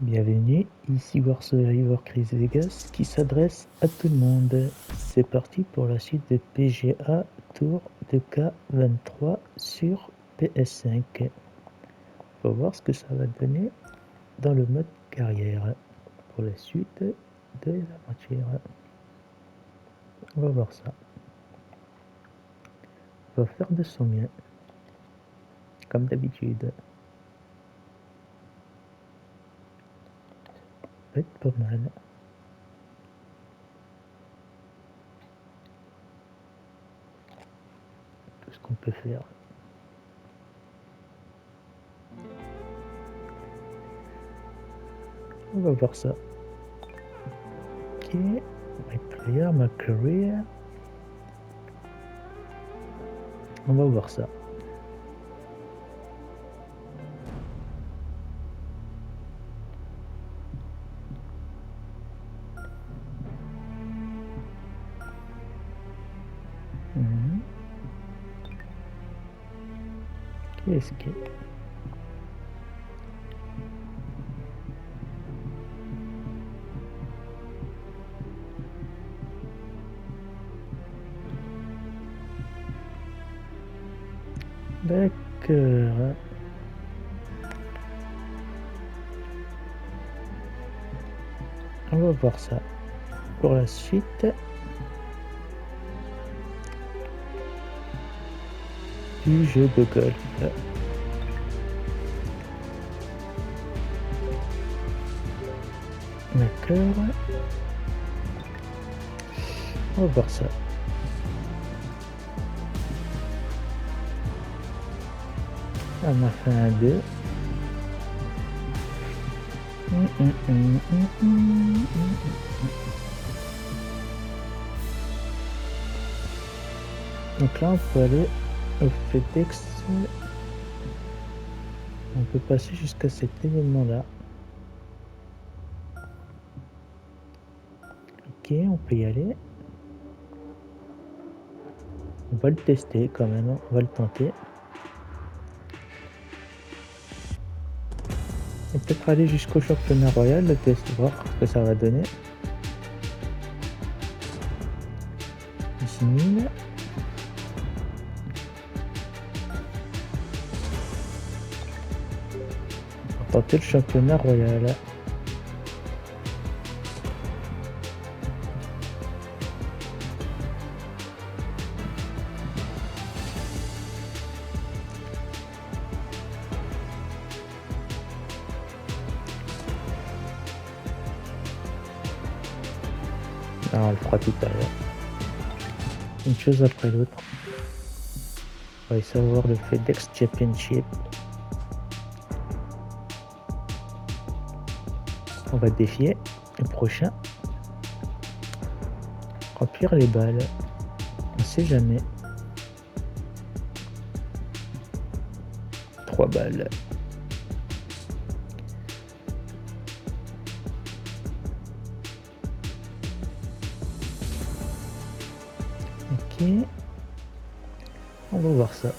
Bienvenue, ici War Survivor Chris Vegas qui s'adresse à tout le monde. C'est parti pour la suite de PGA Tour de K23 sur PS5. On va voir ce que ça va donner dans le mode carrière pour la suite de l'aventure. On va voir ça. On va faire de son mieux, comme d'habitude. Ça va être pas mal. Tout ce qu'on peut faire. On va voir ça. Ok, my player, my career. On va voir ça. Qu'est-ce que... D'accord. On va voir ça. Pour la suite du jeu de golf. D'accord. On va voir ça. On a fait un 2. Donc là on peut aller au Fedex. On peut passer jusqu'à cet événement là. Ok, on peut y aller. On va le tester quand même, on va le tenter. Et peut-être aller jusqu'au championnat royal, le test, voir ce que ça va donner. 10 000. On va tenter le championnat royal. Ah, on le fera tout à l'heure. Une chose après l'autre. On va essayer de voir le Fedex Championship. On va défier le prochain. Remplir les balles. On sait jamais. 3 balles. Ok. On va voir ça.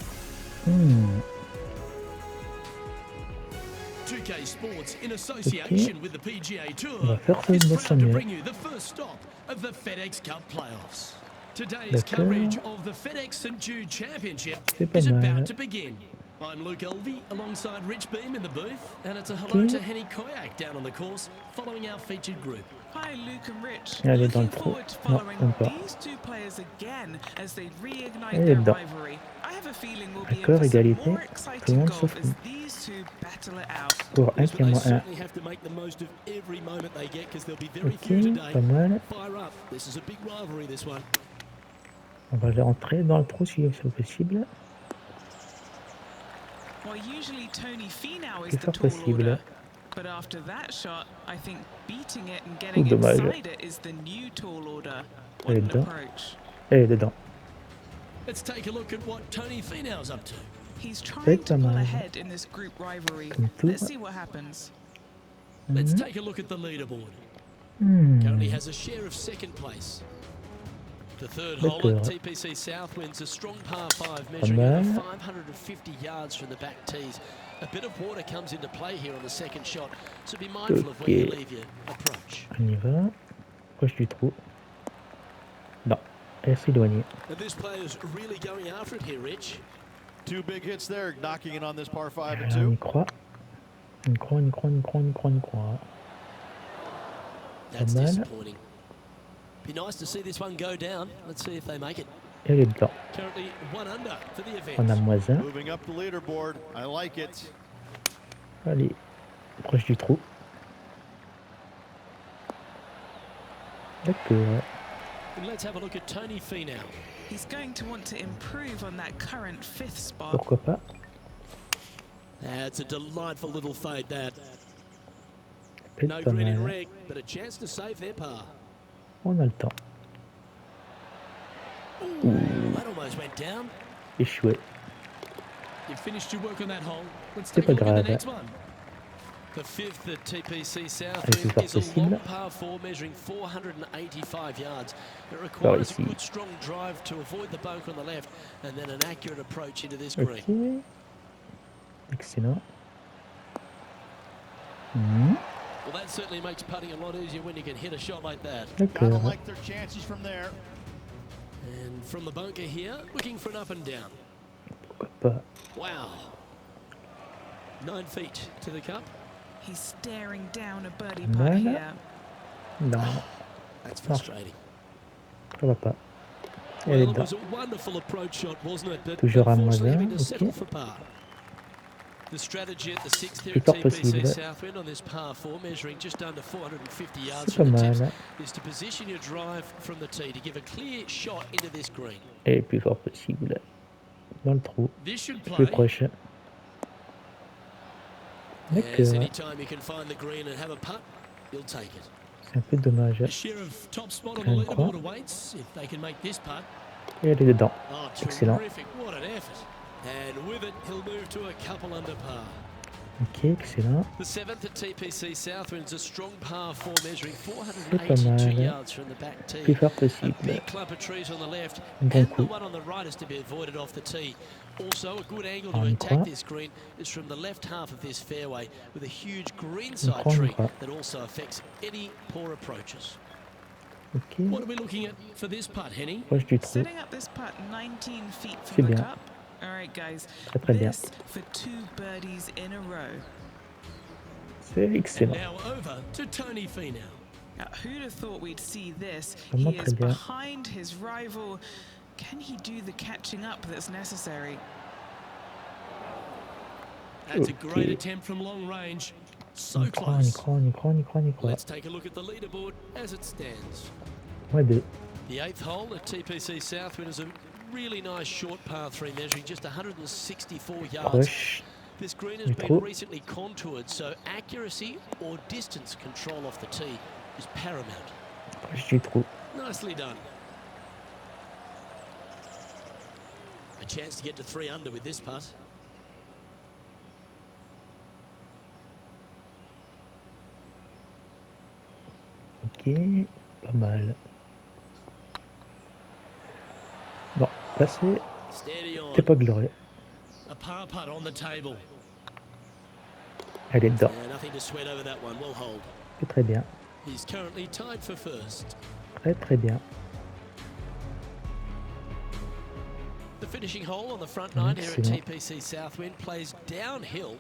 Sports in association with the PGA Tour is proud to bring you the first stop of the Fedex Cup playoffs. Today's coverage of the Fedex St Jude Championship is about to begin. I'm Luke Elvey alongside Rich Beam in the booth, and it's a hello to Henny Koyak down on the course following our featured group. Hi Luke and Rich. Elle est dans le Looking trou. forward to Non, following même pas. these two players again as they reignite Elle est their dedans. rivalry. I have a feeling we'll be in D'accord, for some égalité. more Tout le exciting monde golf sauf as these two battle it out. pour un Yes, qui but est they moins 1. certainly have to make the most of every moment they get because there'll be very few Ok, today. pas mal. Fire up. This is a big rivalry, this one. On va aller rentrer dans le trou si c'est possible. Well, usually Tony Finau is C'est the fort tall possible. order, but after that shot, I think beating it and getting dommage. inside it is the new tall order. Elle What est an dedans. approach. Elle est dedans. Let's take a look at what Tony Finau's up to. He's trying Peut-être to pas pull mal. ahead in this group rivalry. Comme tout. Let's see what happens. Let's take a look at the leaderboard. Currently has a share of second place. The third hole at TPC South wins a strong par 5 measuring over 550 yards from the back tees. A bit of water comes into play here on the second shot, so be mindful of where you leave your approach. On y va. Proche du trou. Non, elle s'est éloignée. And this player's really going after it here, Rich. 2 big hits there, knocking it on this par 5 and Là, on 2. y croit. On y croit, on y croit, on y croit, on y croit, on y croit. That's Pas mal. disappointing. Be nice to see this one go down. Let's see if they make it. Et elle est dedans. Currently 1 under for the event. On a -1. Moving up the leaderboard. I like it. Allez, proche du trou. D'accord. And let's have a look at Tony Finau. He's going to want to improve on that current 5th spot. Pourquoi pas? That's a delightful little fade, that. Peut-être No pas green in mal. red, but a chance to save their par. On a le temps. That almost went down. Échoué. You finished your work on that hole. Let's C'est take pas a look at the grave. next one. The 5th at TPC South Allez, c'est is a possible. long par 4 measuring 485 yards. It requires a ici. good strong drive to avoid the bunker on the left and then an accurate approach into this green. Ok. Excellent. Mhm. Well, that certainly makes putting a lot easier when you can hit a shot like that. Gotta D'accord. like their chances from there. And from the bunker here, looking for an up and down. Pourquoi pas? Wow. 9 feet to the cup. He's staring down a birdie Voilà. putt here. Non, That's frustrating. ça va pas. Elle est Well, it dedans. was a wonderful approach shot, wasn't it? But Toujours à unfortunately, -1, having to settle ok. for par. The strategy at the 6th here C'est at fort TPC possible. Southwind on this par 4, measuring just under 450 yards C'est pas from the tips, mal. is to position your drive from the tee to give a clear shot into this green. Et le plus fort possible. Dans le trou. This should Le plus play. proche. Yes, D'accord. anytime you can find the green and have a putt, you'll take it. C'est un peu dommage. A share of top spot on the Un croix. leaderboard awaits if they can make this putt. Et elle est dedans. Oh, Excellent. terrific. What an effort. And with it, he'll move to a couple under par. Ok, excellent. The 7th at TPC Southwind's a strong par 4 measuring C'est pas 482 mal. yards from the back tee. Plus fort A possible. big clump of trees on the left Un bon and the coup. one on the right is to be avoided off the tee. Also, a good angle On to y attack croit. this green is from the left half of this fairway with a huge On greenside croit, on y tree croit. that also affects any poor approaches. Ok. What are we looking at for this putt, Henny? Proche du trou. Setting up this putt 19 feet C'est from the bien. cup. All right, guys. Très très bien. This for 2 birdies in a row. C'est And excellent. now over to Tony Finau. Now, who'd have thought we'd see this? Vraiment He très is bien. behind his rival. Can he do the catching up that's necessary? That's a great Okay. attempt from long range. On So y croit, on y close. croit, on y croit, on y croit, on y croit. Let's take a look at the leaderboard as it stands. -2. The 8th hole at TPC Southwind is a really nice short par 3 measuring just 164 yards. Proche. This green has Du been trou. recently contoured, so accuracy or distance control off the tee is paramount. Proche du trou. Nicely done. A chance to get to 3 under with this putt. Ok. Pas mal. Bon, là Steady on. c'est pas glorieux. A par putt on the table. Elle est dedans. Yeah, nothing to sweat over that one. We'll hold. C'est très bien. He's currently tied for first. Très très bien. The finishing hole on the front nine here at Excellent. TPC Southwind plays downhill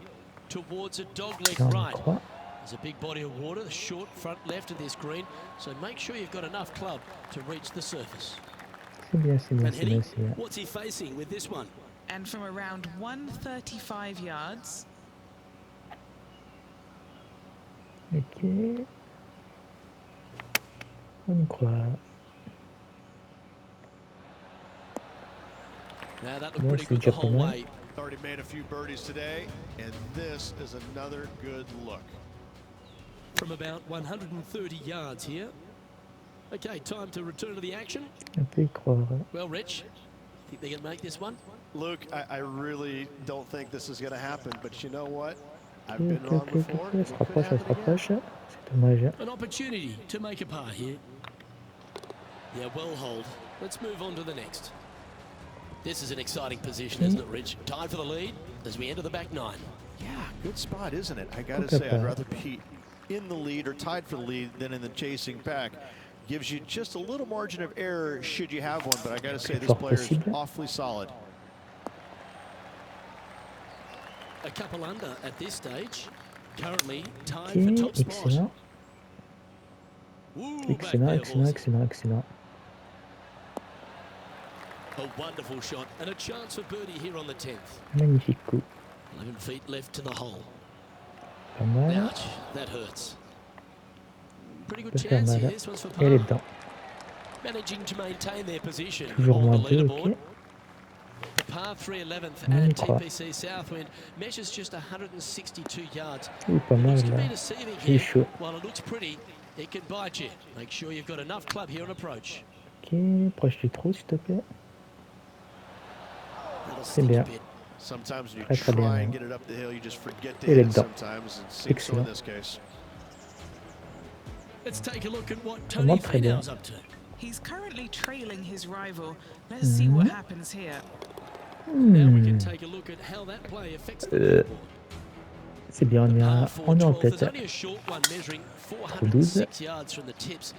towards a dogleg Là, on y right. croit. There's a big body of water, the short front left of this green, so make sure you've got enough club to reach the surface. C'est bien, c'est bien, And c'est bien, Henny, c'est bien. what's he facing with this one? And from around 135 yards, Ok. On y croit. Now that looked Yeah, pretty c'est good the déjà pas whole mal. way. Already made a few birdies today, and this is another good look. From about 130 yards here. Okay, time to return to the action. On peut y croire. Well, Rich, think they can make this one? Luke, I really don't think this is going to happen, but you know what? I've Ok, been ok, wrong ok, before. ok. Elle It se could rapproche, elle se happen again. rapproche. C'est dommage. An opportunity to make a par here. Yeah, well hold. Let's move on to the next. This is an exciting position, isn't it, Rich? Tied for the lead as we enter the back nine. Yeah, good spot, isn't it? I gotta Pourquoi say, pas. I'd rather be in the lead or tied for the lead than in the chasing pack. Gives you just a little margin of error should you have one, but I gotta say, this Fort player is possible. awfully solid. A couple under at this stage. Currently tied Ok, for top spot. excellent. Ooh, back Excellent, there, excellent, Horsey. excellent, excellent. A wonderful shot and a chance for birdie here on the 10th. Magnifique coup. 11 feet left to the hole. Pas mal. Ouch, that hurts. Pretty good Peut faire chance mal. here. This one's for Et elle est par. dedans. Managing to maintain their position Toujours on the moins 2, leaderboard. ok. The par 3 11th On y at croit. TPC Southwind measures just 162 yards. Ouh, pas It mal looks to be là. deceiving J'ai here. chaud. While it looks pretty, it can bite you. Make sure you've got enough club here on approach. Ok, proche du trou s'il te plaît. That'll C'est sting a bien. bit. Sometimes when you Très, très bien, try and même. get it up the hill, you just forget to Elle est hit it dedans. sometimes, and seems so in Excellent. this case. Let's take a look at what Ça Tony monte très bien. Finau's up to. He's currently trailing his rival. Let's see what Mhm. happens here. Now we can Hmm. take a look at how that play affects the Euh, leaderboard. C'est bien, The par on 4 est en 12th, there's tête. only a short one measuring 12. 406 yards from the tips.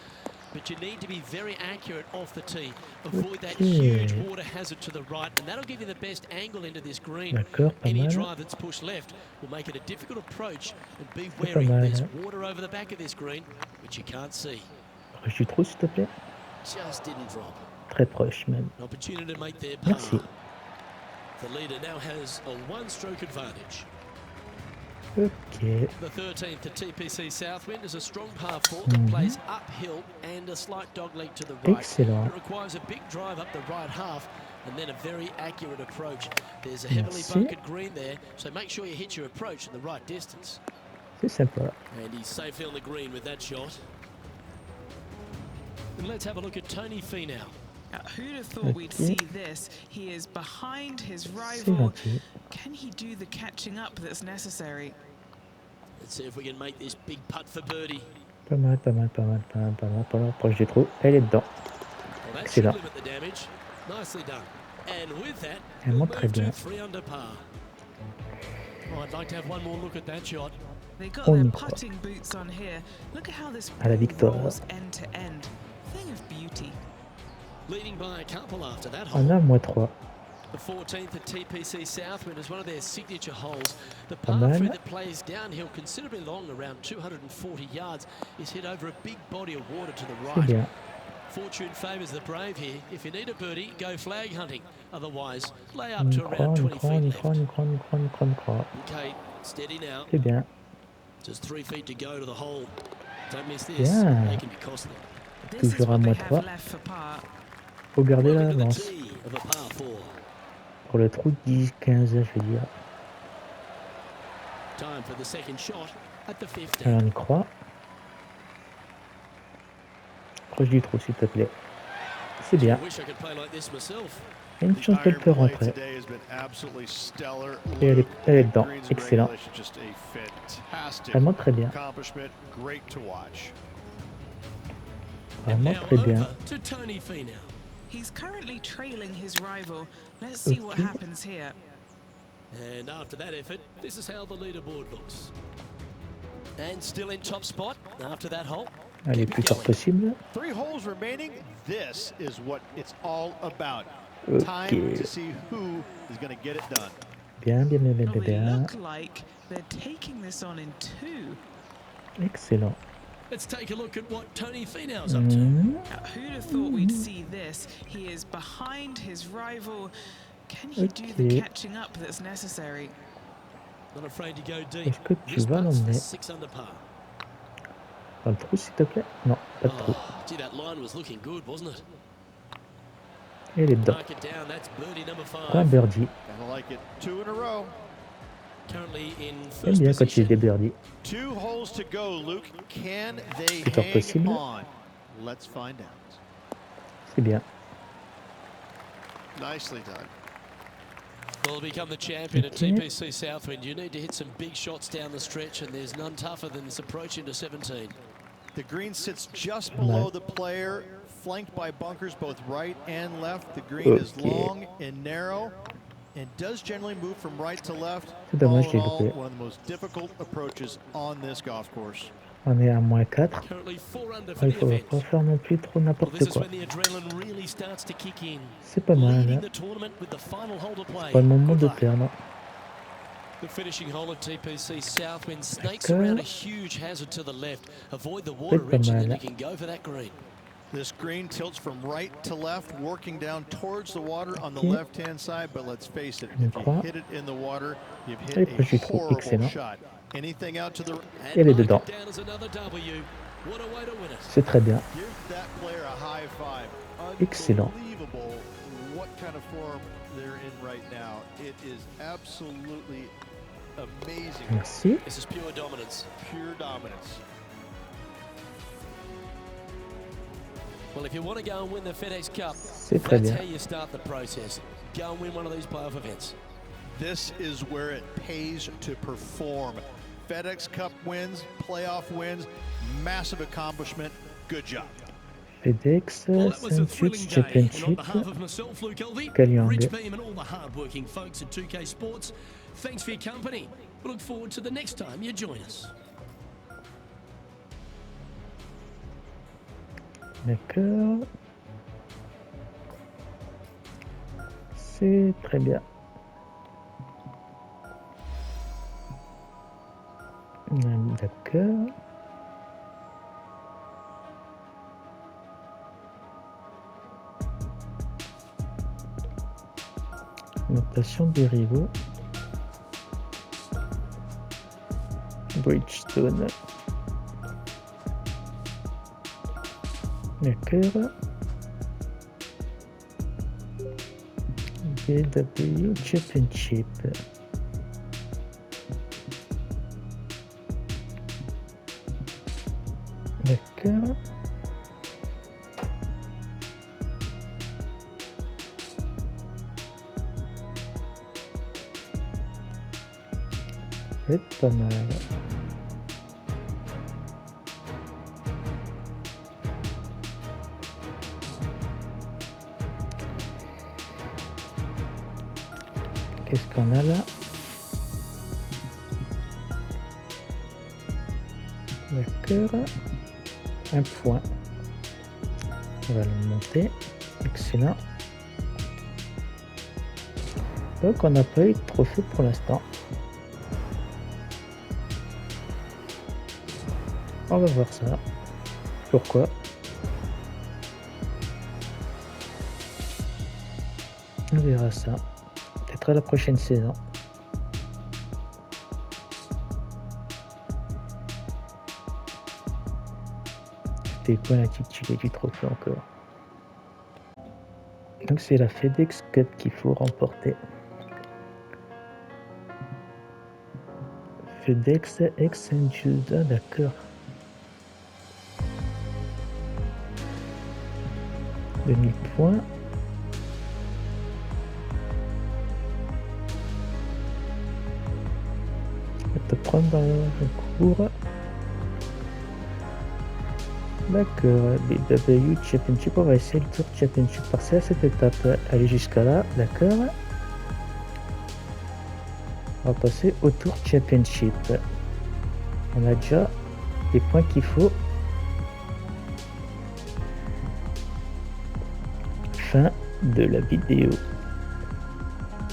But you need to be very accurate off the tee. Avoid that Ok. huge water hazard to the right, and that'll give you the best angle into this green. D'accord, pas Any mal. drive that's pushed left will make it a difficult approach, and be C'est pas wary. mal. There's water over the back of this green, which you can't see. Proche du trou s'il te plaît. Just didn't drop. Très proche même. An opportunity to make their par. Merci. The leader now has a one-stroke advantage. Ok. The 13th at TPC Southwind is a strong par 4 that plays uphill and a slight dogleg to the right. Excellent. It requires a big drive up the right half and then a very accurate approach. There's a heavily Merci. bunkered green there, so make sure you hit your approach at the right distance. C'est sympa. And he's safely on the green with that shot. And let's have a look at Tony Finau. Now, who'd have thought we'd Okay. see this? He is behind his C'est rival. gentil. Can he do the catching up that's necessary? Let's see if we can make this big putt for birdie. Pas mal, pas mal, pas mal, pas mal, pas mal, pas mal. Proche du trou. Elle est dedans. Well, that should Excellent. limit the damage. Nicely done. And with that, Elle we'll monte move très to bien. 3 under par. Oh, I'd like to have one more look at that shot. They got On their y croit. putting boots on here. Look at how this À la ball victoire. rolls end to end. Thing of beauty. Leading by a couple after that On hole. a moins 3. The 14th at TPC Southwind is one of their signature holes. The Pas par 3 mal. that plays downhill considerably long, around 240 yards, is hit over a big body of water to the C'est right. bien. Fortune favours the brave here. If you need a birdie, go flag hunting. Otherwise, lay On up y to croit, around on y 20 croit, on feet y left. croit, on y croit, on y croit, on y croit, on y croit. Okay, steady now. C'est bien. Just 3 feet to go to the hole. Don't miss this. Bien. They can be costly. This is Toujours à what they moins have 3. left for par. Faut garder Welcome to the l'avance. tee of a par 4. Pour le trou 10-15, je veux dire. Time for the second shot at the 50. Alors on y croit. Proche du trou, s'il te plaît. C'est bien. I wish I could play like this myself. Il y a une The chance qu'elle iron peut play rentrer. today has been absolutely stellar. Et elle est dedans. Greens and Excellent. regulation, just a fantastic Vraiment très bien. accomplishment. Great to watch. And Vraiment now très bien. over to Tony Finau. He's currently trailing his rival. Let's see what Okay. happens here. And after that effort, this is how the leaderboard looks. And still in top spot after that hole. Allez, Keep plus it tard going. possible. 3 holes remaining. This is what it's all about. Ok. Time to see who is going to get it done. Bien, bien, bien, bien, Oh, bien, they bien. look like they're taking this on in 2. Excellent. Let's take a look at what Tony Finau's up to. Mhm. Now, who'd have thought we'd see this? He is behind his rival. Can he do the Okay. catching up that's necessary? Not afraid to go deep. Est-ce que tu This vas putt's l'emmener 6 under par. Dans le trou, s'il te plaît? Non, pas de trou. Oh, gee, that line was looking good, wasn't it? Elle est dedans. Mark it down. That's birdie number Quoi, un 5. birdie? Gotta like it. 2 in a row. Currently in J'aime first bien quand il y a des position. birdies. 2 holes to go, Luke. Can they Plus tard hang possible. on? Let's find out. C'est bien. Nicely done. Well, to become the champion at Okay. TPC Southwind, you need to hit some big shots down the stretch, and there's none tougher than this approach into 17. The green sits just below the player, flanked by bunkers both right and left. The green is Okay. long and narrow. and does generally move from right to left. C'est dommage, All j'ai in all, loupé. one of the most difficult approaches on this golf course. On est à -4. Currently 4 under Ah, for il the faut event. pas faire non plus trop Well, n'importe this is quoi. when the adrenaline really starts to kick in. C'est pas mal. Leading Hein. the tournament with the final hole to play. Pas le moment Good de luck. perdre. The finishing hole of TPC Southwind snakes around a huge hazard to the left. Avoid the water pas ridge and mal. then you can go for that green. This green tilts from right to left, working down towards the water on the Ok. left-hand side, but let's face it, Je if you crois. hit it in the water, you've Et hit après, je a trouve horrible excellent. shot. Anything out to the... Elle est mark dedans. it down as another W. What a way to win it. C'est très bien. Give that player a high five. Excellent. Unbelievable what kind of form they're in right now. It is absolutely amazing. Merci. This is pure dominance. Pure dominance. Well, if you want to go and win the FedEx Cup, C'est très that's bien. how you start the process. Go and win one of these playoff events. This is where it pays to perform. FedEx Cup wins, playoff wins, massive accomplishment. Good job. Fedex, Well, that was a St. thrilling Jude's day. And on Championship. behalf of myself, Luke Elvey, Caliande. Rich Beam and all the hard-working folks at 2K Sports, thanks for your company. We look forward to the next time you join us. D'accord. C'est très bien. D'accord. Notation des rivaux. Bridgestone. D'accord. BW Championship. D'accord. Ça va être pas mal. Qu'est-ce qu'on a là? D'accord. Un point. On va le monter. Excellent. Donc on n'a pas eu de trophée pour l'instant. On va voir ça. Pourquoi? On verra ça. Peut-être à la prochaine saison. C'était quoi l'intitulé du trophée encore? Donc c'est la Fedex Cup qu'il faut remporter. Fedex X and Jude, ah, d'accord. 2000 points. On va te prendre dans le cours. D'accord, BW Championship, on va essayer le tour Championship passer à cette étape, aller jusqu'à là, d'accord. On va passer au tour Championship. On a déjà les points qu'il faut. Fin de la vidéo.